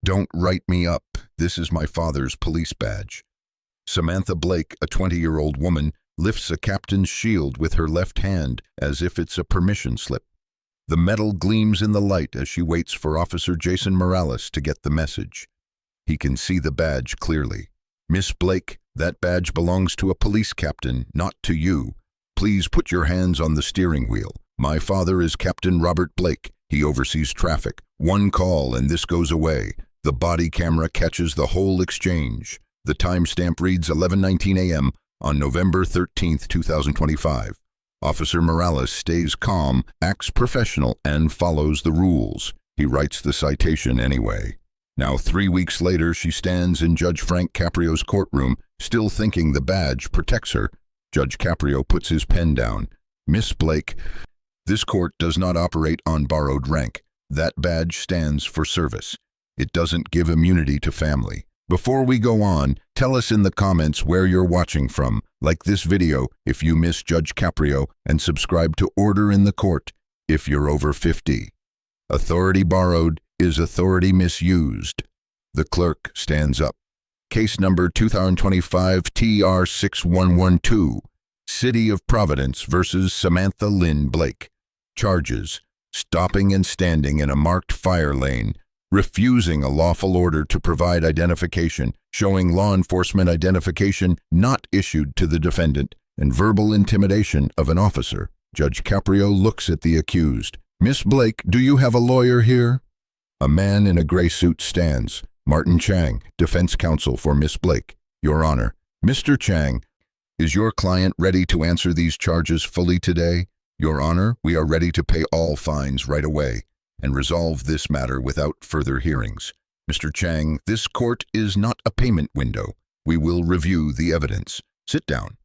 Don't write me up. This is my father's police badge. Samantha Blake, a 20-year-old woman, lifts a captain's shield with her left hand as if it's a permission slip. The metal gleams in the light as she waits for Officer Jason Morales to get the message. He can see the badge clearly. Miss Blake, that badge belongs to a police captain, not to you. Please put your hands on the steering wheel. My father is Captain Robert Blake. He oversees traffic. One call and this goes away. The body camera catches the whole exchange. The timestamp reads 11:19 a.m. on November 13th, 2025. Officer Morales stays calm, acts professional, and follows the rules. He writes the citation anyway. Now, 3 weeks later, she stands in Judge Frank Caprio's courtroom, still thinking the badge protects her. Judge Caprio puts his pen down. Miss Blake, this court does not operate on borrowed rank. That badge stands for service. It doesn't give immunity to family. Before we go on, tell us in the comments where you're watching from. Like this video if you miss Judge Caprio, and subscribe to Order in the Court if you're over 50. Authority borrowed is authority misused. The clerk stands up. Case number 2025 TR 6112, City of Providence versus Samantha Lynn Blake. Charges: stopping and standing in a marked fire lane, refusing a lawful order to provide identification, showing law enforcement identification not issued to the defendant, and verbal intimidation of an officer. Judge Caprio looks at the accused. Miss Blake, do you have a lawyer here? A man in a gray suit stands. Martin Chang, defense counsel for Miss Blake. Your Honor. Mr. Chang, is your client ready to answer these charges fully today? Your Honor, we are ready to pay all fines right away and resolve this matter without further hearings. Mr. Chang, this court is not a payment window. We will review the evidence. Sit down.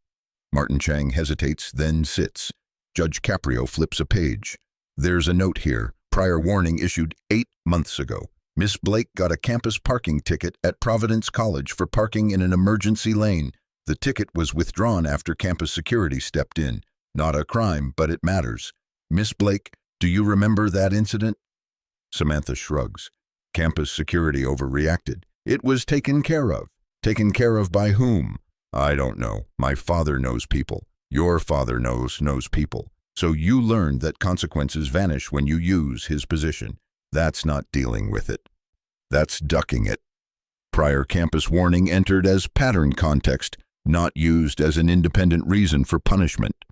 Martin Chang hesitates, then sits. Judge Caprio flips a page. There's a note here. Prior warning issued 8 months ago. Miss Blake got a campus parking ticket at Providence College for parking in an emergency lane. The ticket was withdrawn after campus security stepped in. Not a crime, but it matters. Miss Blake, do you remember that incident? Samantha shrugs. Campus security overreacted. It was taken care of. Taken care of by whom? I don't know. My father knows people. Your father knows people. So you learned that consequences vanish when you use his position. That's not dealing with it. That's ducking it. Prior campus warning entered as pattern context, not used as an independent reason for punishment.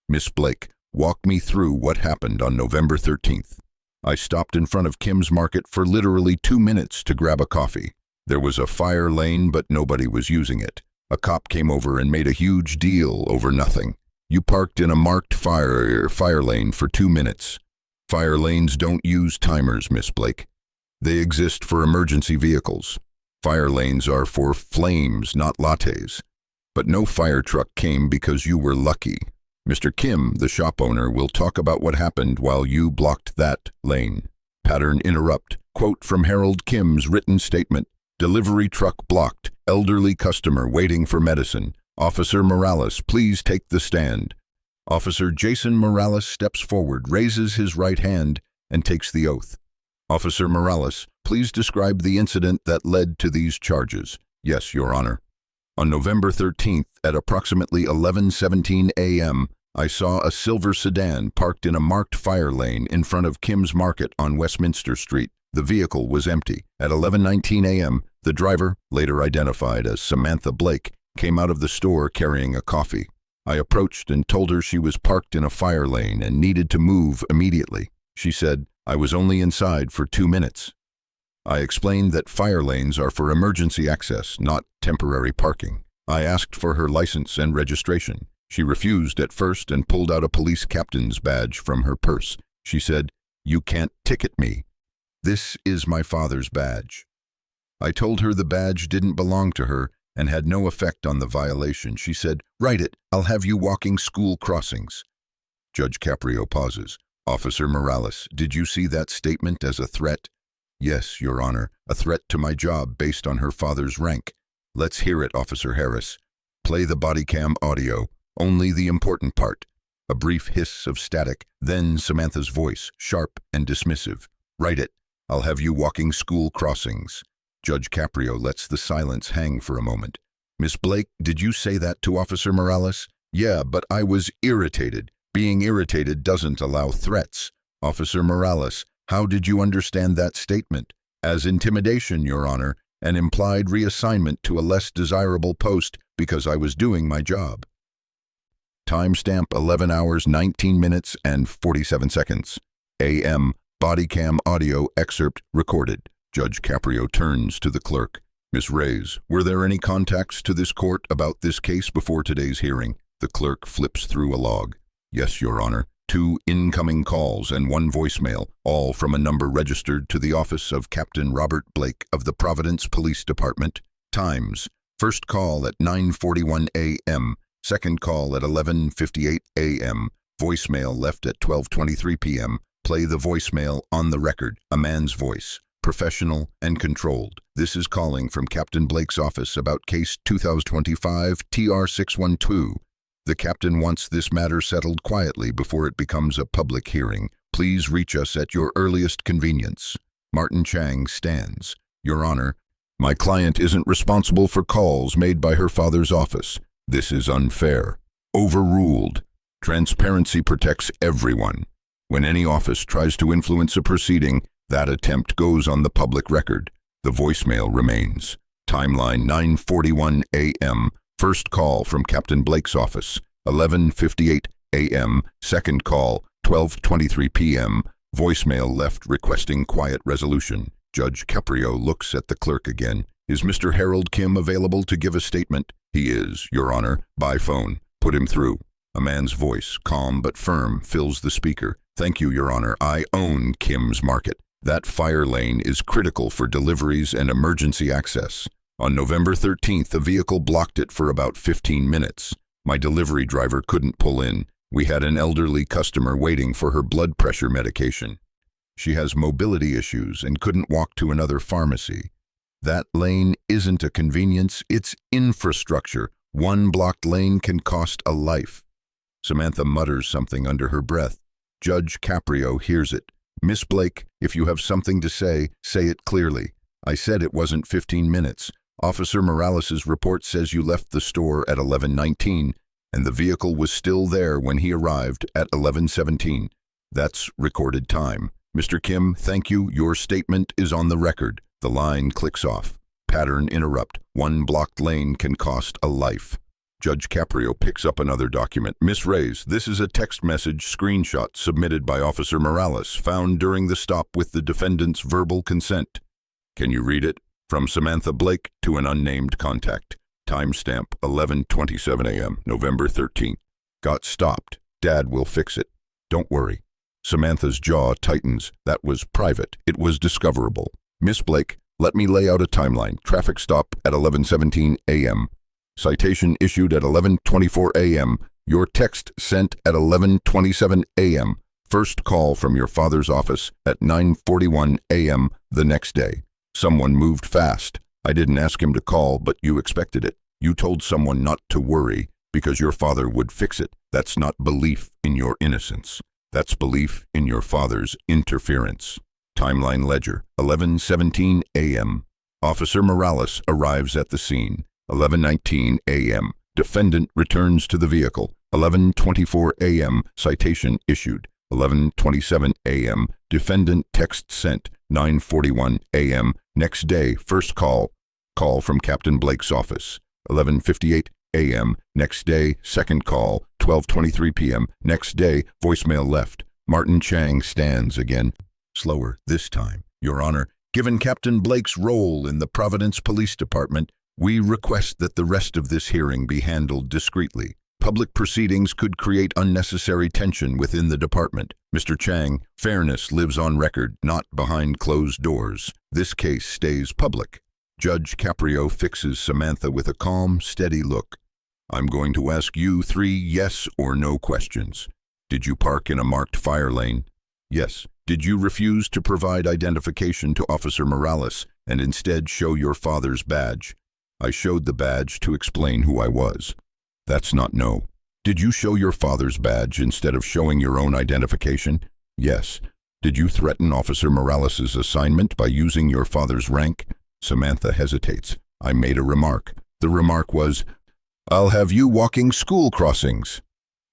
Miss Blake, walk me through what happened on November 13th. I stopped in front of Kim's Market for literally 2 minutes to grab a coffee. There was a fire lane, but nobody was using it. A cop came over and made a huge deal over nothing. You parked in a marked fire lane for 2 minutes. Fire lanes don't use timers, Miss Blake. They exist for emergency vehicles. Fire lanes are for flames, not lattes. But no fire truck came because you were lucky. Mr. Kim, the shop owner, will talk about what happened while you blocked that lane. Pattern interrupt. Quote from Harold Kim's written statement. Delivery truck blocked. Elderly customer waiting for medicine. Officer Morales, please take the stand. Officer Jason Morales steps forward, raises his right hand, and takes the oath. Officer Morales, please describe the incident that led to these charges. Yes, Your Honor. On November 13th, at approximately 11:17 a.m., I saw a silver sedan parked in a marked fire lane in front of Kim's Market on Westminster Street. The vehicle was empty. At 11:19 a.m., the driver, later identified as Samantha Blake, came out of the store carrying a coffee. I approached and told her she was parked in a fire lane and needed to move immediately. She said, I was only inside for 2 minutes. I explained that fire lanes are for emergency access, not temporary parking. I asked for her license and registration. She refused at first and pulled out a police captain's badge from her purse. She said, You can't ticket me. This is my father's badge. I told her the badge didn't belong to her and had no effect on the violation. She said, Write it. I'll have you walking school crossings. Judge Caprio pauses. Officer Morales, did you see that statement as a threat? Yes, Your Honor, a threat to my job based on her father's rank. Let's hear it, Officer Harris. Play the body cam audio, only the important part. A brief hiss of static, then Samantha's voice, sharp and dismissive. Write it. I'll have you walking school crossings. Judge Caprio lets the silence hang for a moment. Miss Blake, did you say that to Officer Morales? Yeah, but I was irritated. Being irritated doesn't allow threats. Officer Morales, how did you understand that statement? As intimidation, Your Honor, an implied reassignment to a less desirable post because I was doing my job. Timestamp 11 hours 19 minutes and 47 seconds. AM, body cam audio excerpt recorded. Judge Caprio turns to the clerk. Miss Reyes, were there any contacts to this court about this case before today's hearing? The clerk flips through a log. Yes, Your Honor. 2 incoming calls and 1 voicemail, all from a number registered to the office of Captain Robert Blake of the Providence Police Department. Times: first call at 9:41 a.m., second call at 11:58 a.m., voicemail left at 12:23 p.m. Play the voicemail on the record. A man's voice, professional and controlled. This is calling from Captain Blake's office about case 2025 TR612. The captain wants this matter settled quietly before it becomes a public hearing. Please reach us at your earliest convenience. Martin Chang stands. Your Honor, my client isn't responsible for calls made by her father's office. This is unfair. Overruled. Transparency protects everyone. When any office tries to influence a proceeding, that attempt goes on the public record. The voicemail remains. Timeline 9:41 a.m. First call from Captain Blake's office, 11:58 a.m. Second call, 12:23 p.m. Voicemail left requesting quiet resolution. Judge Caprio looks at the clerk again. Is Mr. Harold Kim available to give a statement? He is, Your Honor, by phone. Put him through. A man's voice, calm but firm, fills the speaker. Thank you, Your Honor. I own Kim's Market. That fire lane is critical for deliveries and emergency access. On November 13th, a vehicle blocked it for about 15 minutes. My delivery driver couldn't pull in. We had an elderly customer waiting for her blood pressure medication. She has mobility issues and couldn't walk to another pharmacy. That lane isn't a convenience, it's infrastructure. 1 blocked lane can cost a life. Samantha mutters something under her breath. Judge Caprio hears it. Miss Blake, if you have something to say it clearly. I said it wasn't 15 minutes. Officer Morales's report says you left the store at 11:19, and the vehicle was still there when he arrived at 11:17. That's recorded time. Mr. Kim, thank you. Your statement is on the record. The line clicks off. Pattern interrupt. 1 blocked lane can cost a life. Judge Caprio picks up another document. Miss Reyes, this is a text message screenshot submitted by Officer Morales, found during the stop with the defendant's verbal consent. Can you read it? From Samantha Blake to an unnamed contact. Timestamp 11:27 a.m., November 13th. Got stopped. Dad will fix it. Don't worry. Samantha's jaw tightens. That was private. It was discoverable. Miss Blake, let me lay out a timeline. Traffic stop at 11:17 a.m. Citation issued at 11:24 a.m. Your text sent at 11:27 a.m. First call from your father's office at 9:41 a.m. the next day. Someone moved fast. I didn't ask him to call, but you expected it. You told someone not to worry because your father would fix it. That's not belief in your innocence. That's belief in your father's interference. Timeline ledger, 11:17 a.m. Officer Morales arrives at the scene. 11:19 a.m. Defendant returns to the vehicle. 11:24 a.m. Citation issued. 11:27 a.m. Defendant text sent. 9:41 a.m. Next day, first call from Captain Blake's office. 11:58 a.m. Next day, second call. 12:23 p.m. Next day, voicemail left. Martin Chang stands again. Slower this time. Your Honor, given Captain Blake's role in the Providence Police Department, we request that the rest of this hearing be handled discreetly. Public proceedings could create unnecessary tension within the department. Mr. Chang, fairness lives on record, not behind closed doors. This case stays public. Judge Caprio fixes Samantha with a calm, steady look. I'm going to ask you 3 yes or no questions. Did you park in a marked fire lane? Yes. Did you refuse to provide identification to Officer Morales and instead show your father's badge? I showed the badge to explain who I was. That's not no. Did you show your father's badge instead of showing your own identification? Yes. Did you threaten Officer Morales's assignment by using your father's rank? Samantha hesitates. I made a remark. The remark was, "I'll have you walking school crossings."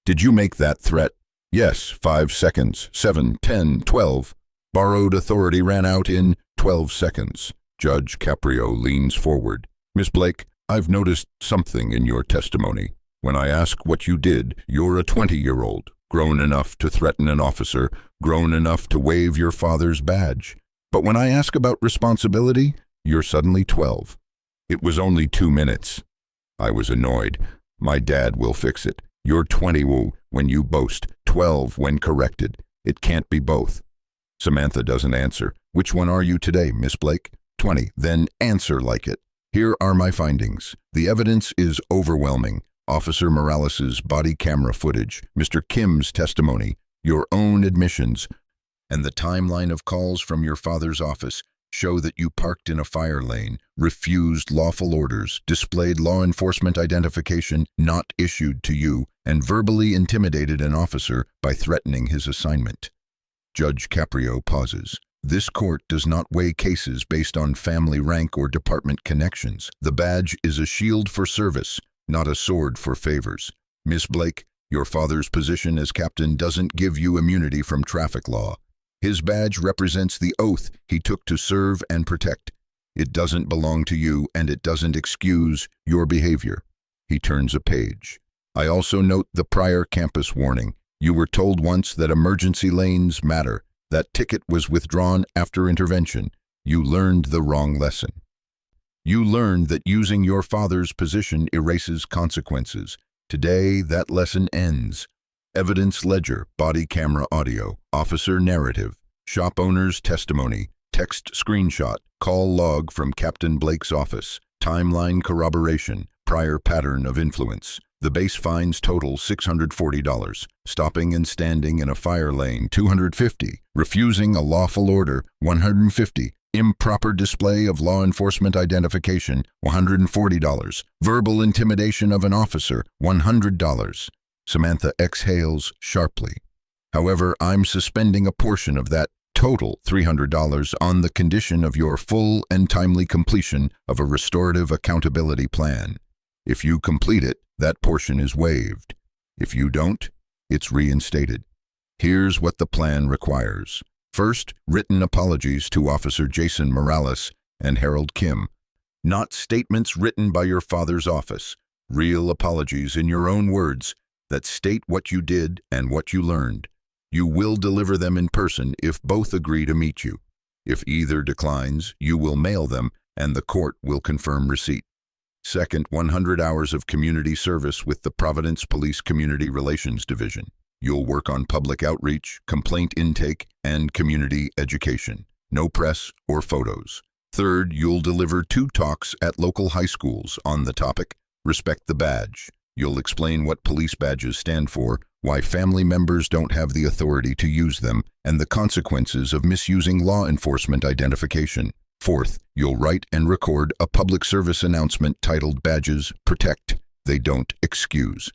Did you make that threat? Yes, 5 seconds, 7, 10, 12. Borrowed authority ran out in 12 seconds. Judge Caprio leans forward. Miss Blake, I've noticed something in your testimony. When I ask what you did, you're a 20-year-old, grown enough to threaten an officer, grown enough to wave your father's badge. But when I ask about responsibility, you're suddenly 12. It was only 2 minutes. I was annoyed. My dad will fix it. You're 20 when you boast, 12 when corrected. It can't be both. Samantha doesn't answer. Which one are you today, Miss Blake? 20. Then answer like it. Here are my findings. The evidence is overwhelming. Officer Morales's body camera footage, Mr. Kim's testimony, your own admissions, and the timeline of calls from your father's office show that you parked in a fire lane, refused lawful orders, displayed law enforcement identification not issued to you, and verbally intimidated an officer by threatening his assignment. Judge Caprio pauses. This court does not weigh cases based on family rank or department connections. The badge is a shield for service, not a sword for favors. Miss Blake, your father's position as captain doesn't give you immunity from traffic law. His badge represents the oath he took to serve and protect. It doesn't belong to you, and it doesn't excuse your behavior. He turns a page. I also note the prior campus warning. You were told once that emergency lanes matter. That ticket was withdrawn after intervention. You learned the wrong lesson. You learned that using your father's position erases consequences. Today, that lesson ends. Evidence ledger, body camera audio, officer narrative, shop owner's testimony, text screenshot, call log from Captain Blake's office, timeline corroboration, prior pattern of influence. The base fines total $640. Stopping and standing in a fire lane, $250. Refusing a lawful order, $150. Improper display of law enforcement identification, $140. Verbal intimidation of an officer, $100. Samantha exhales sharply. However, I'm suspending a portion of that total $300 on the condition of your full and timely completion of a restorative accountability plan. If you complete it, that portion is waived. If you don't, it's reinstated. Here's what the plan requires. First, written apologies to Officer Jason Morales and Harold Kim. Not statements written by your father's office. Real apologies in your own words that state what you did and what you learned. You will deliver them in person if both agree to meet you. If either declines, you will mail them and the court will confirm receipt. Second, 100 hours of community service with the Providence Police Community Relations Division. You'll work on public outreach, complaint intake, and community education. No press or photos. Third, you'll deliver 2 talks at local high schools on the topic, Respect the Badge. You'll explain what police badges stand for, why family members don't have the authority to use them, and the consequences of misusing law enforcement identification. Fourth, you'll write and record a public service announcement titled Badges Protect, They Don't Excuse.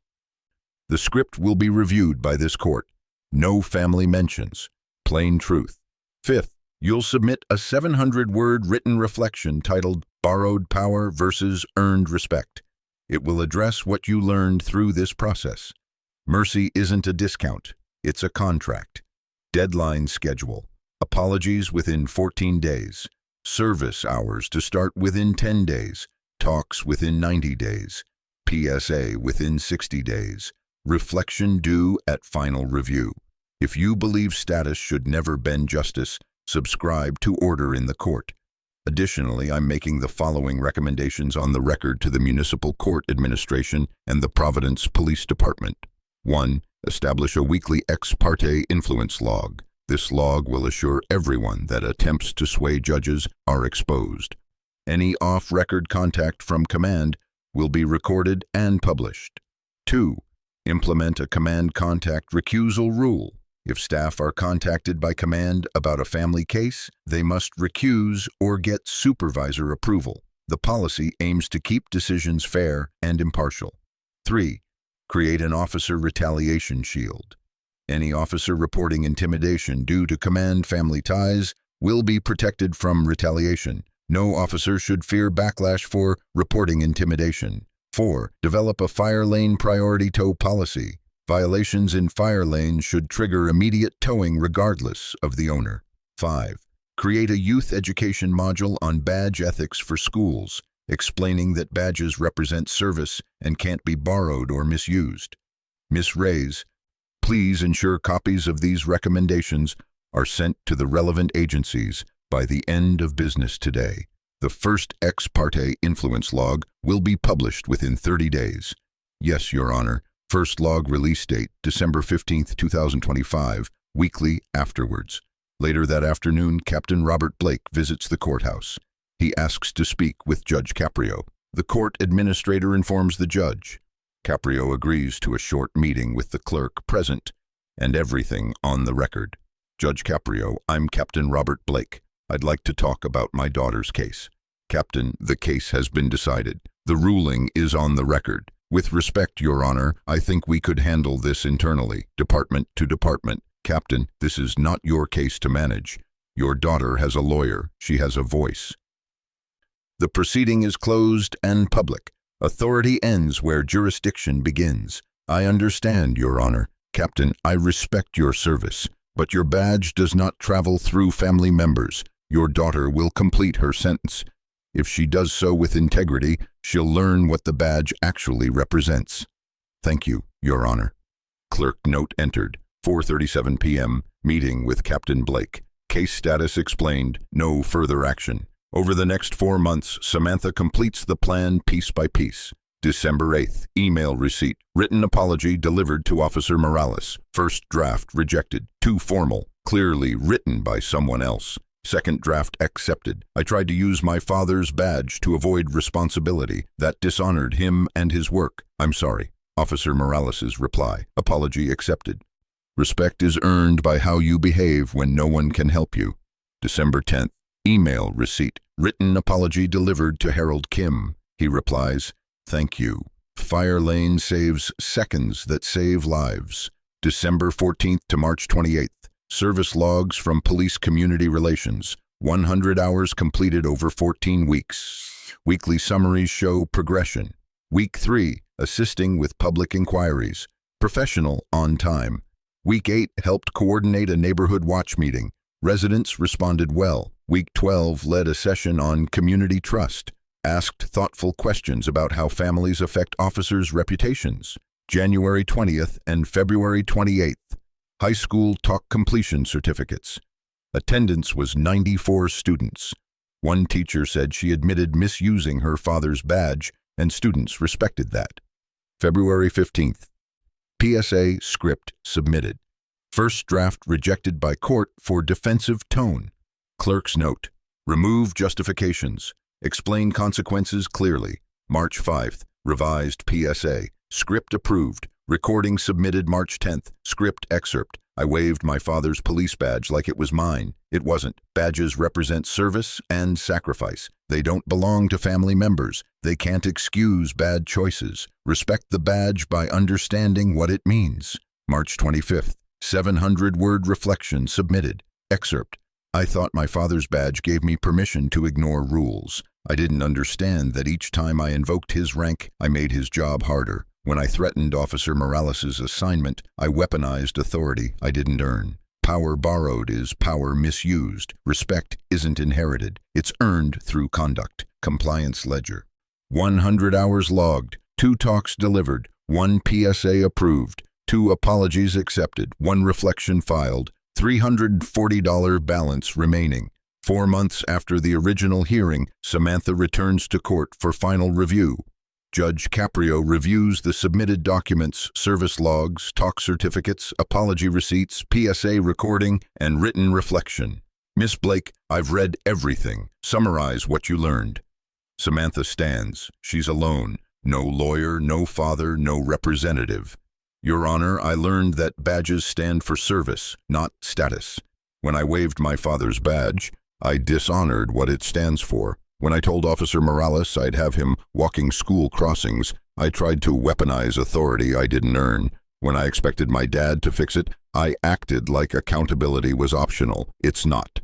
The script will be reviewed by this court. No family mentions. Plain truth. Fifth, you'll submit a 700-word written reflection titled Borrowed Power versus Earned Respect. It will address what you learned through this process. Mercy isn't a discount. It's a contract. Deadline schedule. Apologies within 14 days. Service hours to start within 10 days. Talks within 90 days. PSA within 60 days. Reflection due at final review. If you believe status should never bend justice, subscribe to Order in the Court. Additionally, I'm making the following recommendations on the record to the Municipal Court Administration and the Providence Police Department. 1. Establish a weekly ex parte influence log. This log will assure everyone that attempts to sway judges are exposed. Any off-record contact from command will be recorded and published. 2. Implement a command contact recusal rule. If staff are contacted by command about a family case, they must recuse or get supervisor approval. The policy aims to keep decisions fair and impartial. 3. Create an officer retaliation shield. Any officer reporting intimidation due to command family ties will be protected from retaliation. No officer should fear backlash for reporting intimidation. 4. Develop a fire lane priority tow policy. Violations in fire lanes should trigger immediate towing regardless of the owner. 5. Create a youth education module on badge ethics for schools, explaining that badges represent service and can't be borrowed or misused. Ms. Reyes, please ensure copies of these recommendations are sent to the relevant agencies by the end of business today. The first ex parte influence log will be published within 30 days. Yes, Your Honor. First log release date, December 15, 2025, weekly afterwards. Later that afternoon, Captain Robert Blake visits the courthouse. He asks to speak with Judge Caprio. The court administrator informs the judge. Caprio agrees to a short meeting with the clerk present and everything on the record. Judge Caprio, I'm Captain Robert Blake. I'd like to talk about my daughter's case. Captain, the case has been decided. The ruling is on the record. With respect, Your Honor, I think we could handle this internally, department to department. Captain, this is not your case to manage. Your daughter has a lawyer. She has a voice. The proceeding is closed and public. Authority ends where jurisdiction begins. I understand, Your Honor. Captain, I respect your service, but your badge does not travel through family members. Your daughter will complete her sentence. If she does so with integrity, she'll learn what the badge actually represents. Thank you, Your Honor. Clerk note entered. 4:37 p.m. Meeting with Captain Blake. Case status explained. No further action. Over the next 4 months, Samantha completes the plan piece by piece. December 8th. Email receipt. Written apology delivered to Officer Morales. First draft rejected. Too formal. Clearly written by someone else. Second draft accepted. I tried to use my father's badge to avoid responsibility. That dishonored him and his work. I'm sorry. Officer Morales' reply. Apology accepted. Respect is earned by how you behave when no one can help you. December 10th. Email receipt. Written apology delivered to Harold Kim. He replies, thank you. Fire lane saves seconds that save lives. December 14th to March 28th. Service logs from Police Community Relations. 100 hours completed over 14 weeks. Weekly summaries show progression. Week 3, assisting with public inquiries. Professional, on time. Week 8 helped coordinate a neighborhood watch meeting. Residents responded well. Week 12 led a session on community trust. Asked thoughtful questions about how families affect officers' reputations. January 20th and February 28th. High school talk completion certificates. Attendance was 94 students. One teacher said she admitted misusing her father's badge, and students respected that. February 15th. PSA script submitted. First draft rejected by court for defensive tone. Clerk's note. Remove justifications. Explain consequences clearly. March 5th. Revised PSA. Script approved. Recording submitted March 10th. Script excerpt. I waved my father's police badge like it was mine. It wasn't. Badges represent service and sacrifice. They don't belong to family members. They can't excuse bad choices. Respect the badge by understanding what it means. March 25th. 700-word reflection submitted. Excerpt. I thought my father's badge gave me permission to ignore rules. I didn't understand that each time I invoked his rank, I made his job harder. When I threatened Officer Morales' assignment, I weaponized authority I didn't earn. Power borrowed is power misused. Respect isn't inherited. It's earned through conduct. Compliance ledger. 100 hours logged. 2 talks delivered. 1 PSA approved. 2 apologies accepted. 1 reflection filed. $340 balance remaining. 4 months after the original hearing, Samantha returns to court for final review. Judge Caprio reviews the submitted documents, service logs, talk certificates, apology receipts, PSA recording, and written reflection. Miss Blake, I've read everything. Summarize what you learned. Samantha stands. She's alone. No lawyer, no father, no representative. Your Honor, I learned that badges stand for service, not status. When I waved my father's badge, I dishonored what it stands for. When I told Officer Morales I'd have him walking school crossings, I tried to weaponize authority I didn't earn. When I expected my dad to fix it, I acted like accountability was optional. It's not.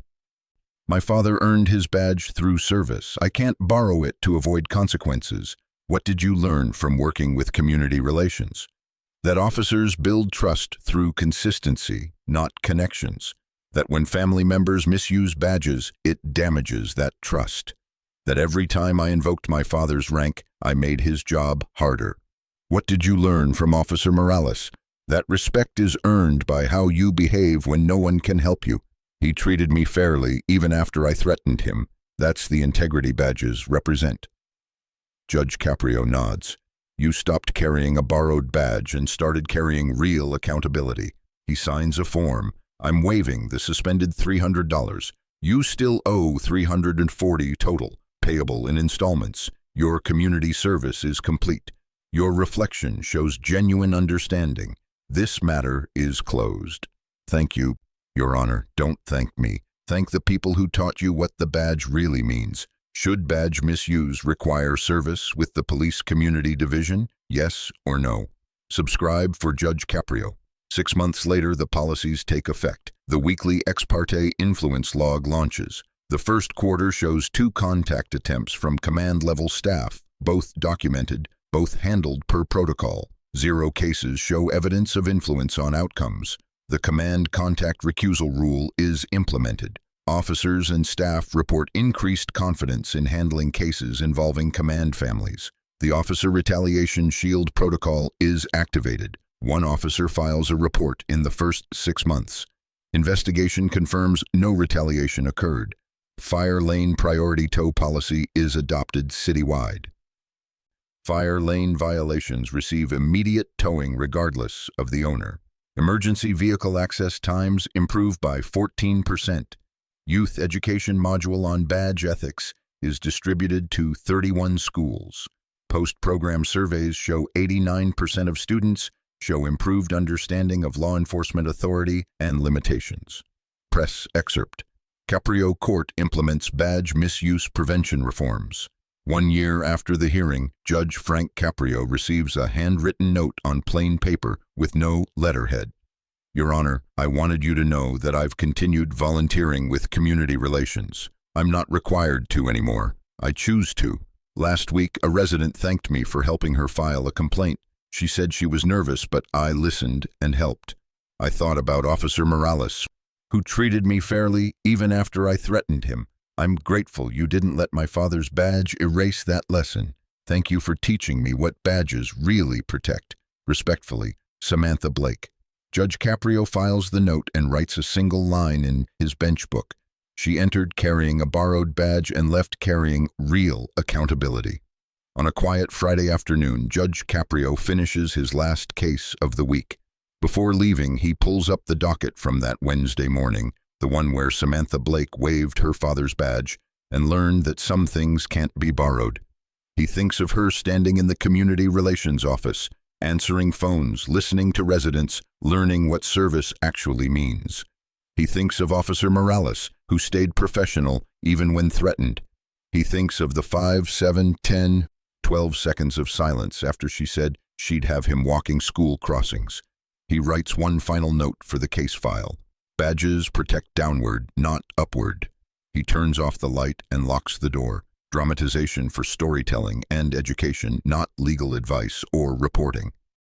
My father earned his badge through service. I can't borrow it to avoid consequences. What did you learn from working with community relations? That officers build trust through consistency, not connections. That when family members misuse badges, it damages that trust. That every time I invoked my father's rank, I made his job harder. What did you learn from Officer Morales? That respect is earned by how you behave when no one can help you. He treated me fairly even after I threatened him. That's the integrity badges represent. Judge Caprio nods. You stopped carrying a borrowed badge and started carrying real accountability. He signs a form. I'm waiving the suspended $300. You still owe $340 total, payable in installments. Your community service is complete. Your reflection shows genuine understanding. This matter is closed. Thank you, Your Honor. Don't thank me. Thank the people who taught you what the badge really means. Should badge misuse require service with the Police Community Division? Yes or no? Subscribe for Judge Caprio. 6 months later, the policies take effect. The weekly ex parte influence log launches. The first quarter shows 2 contact attempts from command-level staff, both documented, both handled per protocol. 0 cases show evidence of influence on outcomes. The command contact recusal rule is implemented. Officers and staff report increased confidence in handling cases involving command families. The Officer Retaliation Shield Protocol is activated. 1 officer files a report in the first 6 months. Investigation confirms no retaliation occurred. Fire lane priority tow policy is adopted citywide. Fire lane violations receive immediate towing regardless of the owner. Emergency vehicle access times improve by 14%. Youth education module on badge ethics is distributed to 31 schools. Post-program surveys show 89% of students show improved understanding of law enforcement authority and limitations. Press excerpt. Caprio Court implements badge misuse prevention reforms. 1 year after the hearing, Judge Frank Caprio receives a handwritten note on plain paper with no letterhead. Your Honor, I wanted you to know that I've continued volunteering with community relations. I'm not required to anymore. I choose to. Last week, a resident thanked me for helping her file a complaint. She said she was nervous, but I listened and helped. I thought about Officer Morales, who treated me fairly even after I threatened him. I'm grateful you didn't let my father's badge erase that lesson. Thank you for teaching me what badges really protect. Respectfully, Samantha Blake. Judge Caprio files the note and writes a single line in his bench book. She entered carrying a borrowed badge and left carrying real accountability. On a quiet Friday afternoon, Judge Caprio finishes his last case of the week. Before leaving, he pulls up the docket from that Wednesday morning, the one where Samantha Blake waived her father's badge and learned that some things can't be borrowed. He thinks of her standing in the community relations office, answering phones, listening to residents, learning what service actually means. He thinks of Officer Morales, who stayed professional even when threatened. He thinks of the 5, 7, 10, 12 seconds of silence after she said she'd have him walking school crossings. He writes one final note for the case file. Badges protect downward, not upward. He turns off the light and locks the door. Dramatization for storytelling and education, not legal advice or reporting.